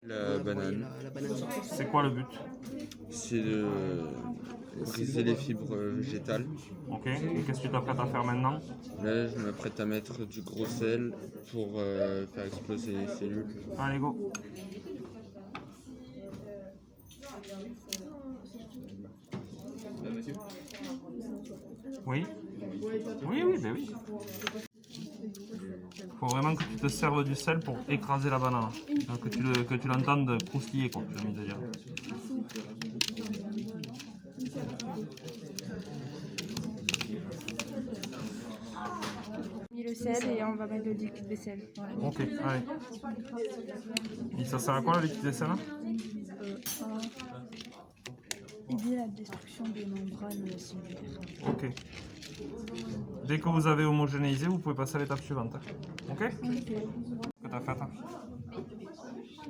La banane. La banane. C'est quoi le but? C'est de briser les fibres végétales. Ok. Et qu'est-ce que tu t'apprêtes à faire maintenant? Là, je m'apprête à mettre du gros sel pour faire exploser les cellules. Allez, go. Oui. Oui, oui, ben oui. Faut vraiment que tu te serves du sel pour écraser la banane. Que tu l'entendes croustiller, quoi, j'ai envie de dire. Mis le sel et on va mettre le liquide vaisselle. Ok, allez. Et ça sert à quoi le liquide vaisselle? Aider la destruction des membranes cellulaires. Ok. Dès que vous avez homogénéisé, vous pouvez passer à l'étape suivante. Ok? Que t'as fait?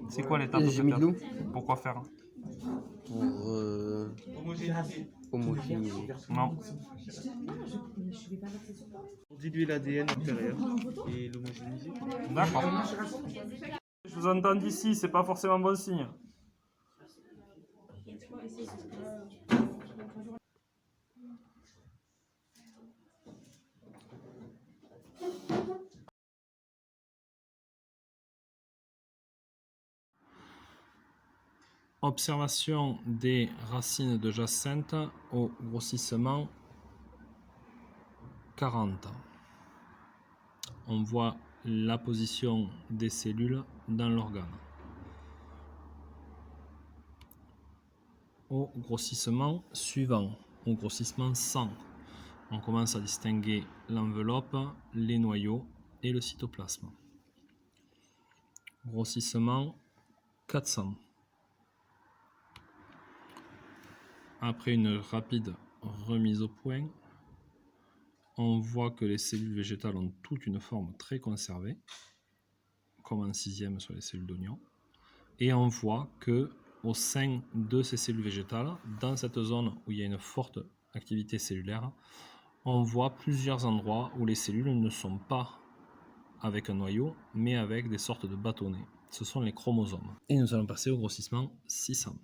C'est quoi l'étape? J'ai mis de l'eau. Pourquoi faire? Pour homogénéiser. Non. Pour diluer l'ADN intérieur et l'homogénéiser. D'accord. Je vous entends d'ici, c'est pas forcément bon signe. Observation des racines de jacinthe au grossissement 40. On voit la position des cellules dans l'organe. Au grossissement suivant, au grossissement 100, on commence à distinguer l'enveloppe, les noyaux et le cytoplasme. Grossissement 400. Après une rapide remise au point, on voit que les cellules végétales ont toute une forme très conservée, comme en 6e sur les cellules d'oignon. Et on voit que au sein de ces cellules végétales, dans cette zone où il y a une forte activité cellulaire, on voit plusieurs endroits où les cellules ne sont pas avec un noyau, mais avec des sortes de bâtonnets. Ce sont les chromosomes. Et nous allons passer au grossissement 600.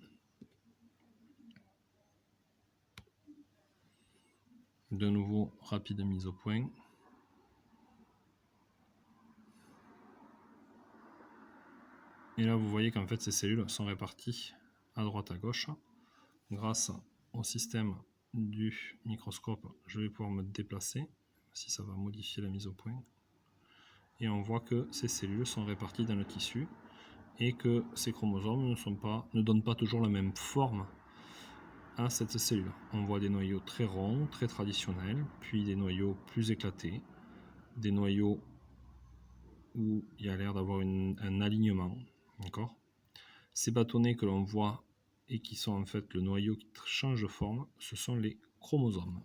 De nouveau, rapide mise au point. Et là, vous voyez qu'en fait, ces cellules sont réparties à droite à gauche. Grâce au système du microscope, je vais pouvoir me déplacer, si ça va modifier la mise au point. Et on voit que ces cellules sont réparties dans le tissu et que ces chromosomes ne donnent pas toujours la même forme à cette cellule. On voit des noyaux très ronds, très traditionnels, puis des noyaux plus éclatés, des noyaux où il y a l'air d'avoir un alignement. D'accord ? Ces bâtonnets que l'on voit et qui sont en fait le noyau qui change de forme, ce sont les chromosomes.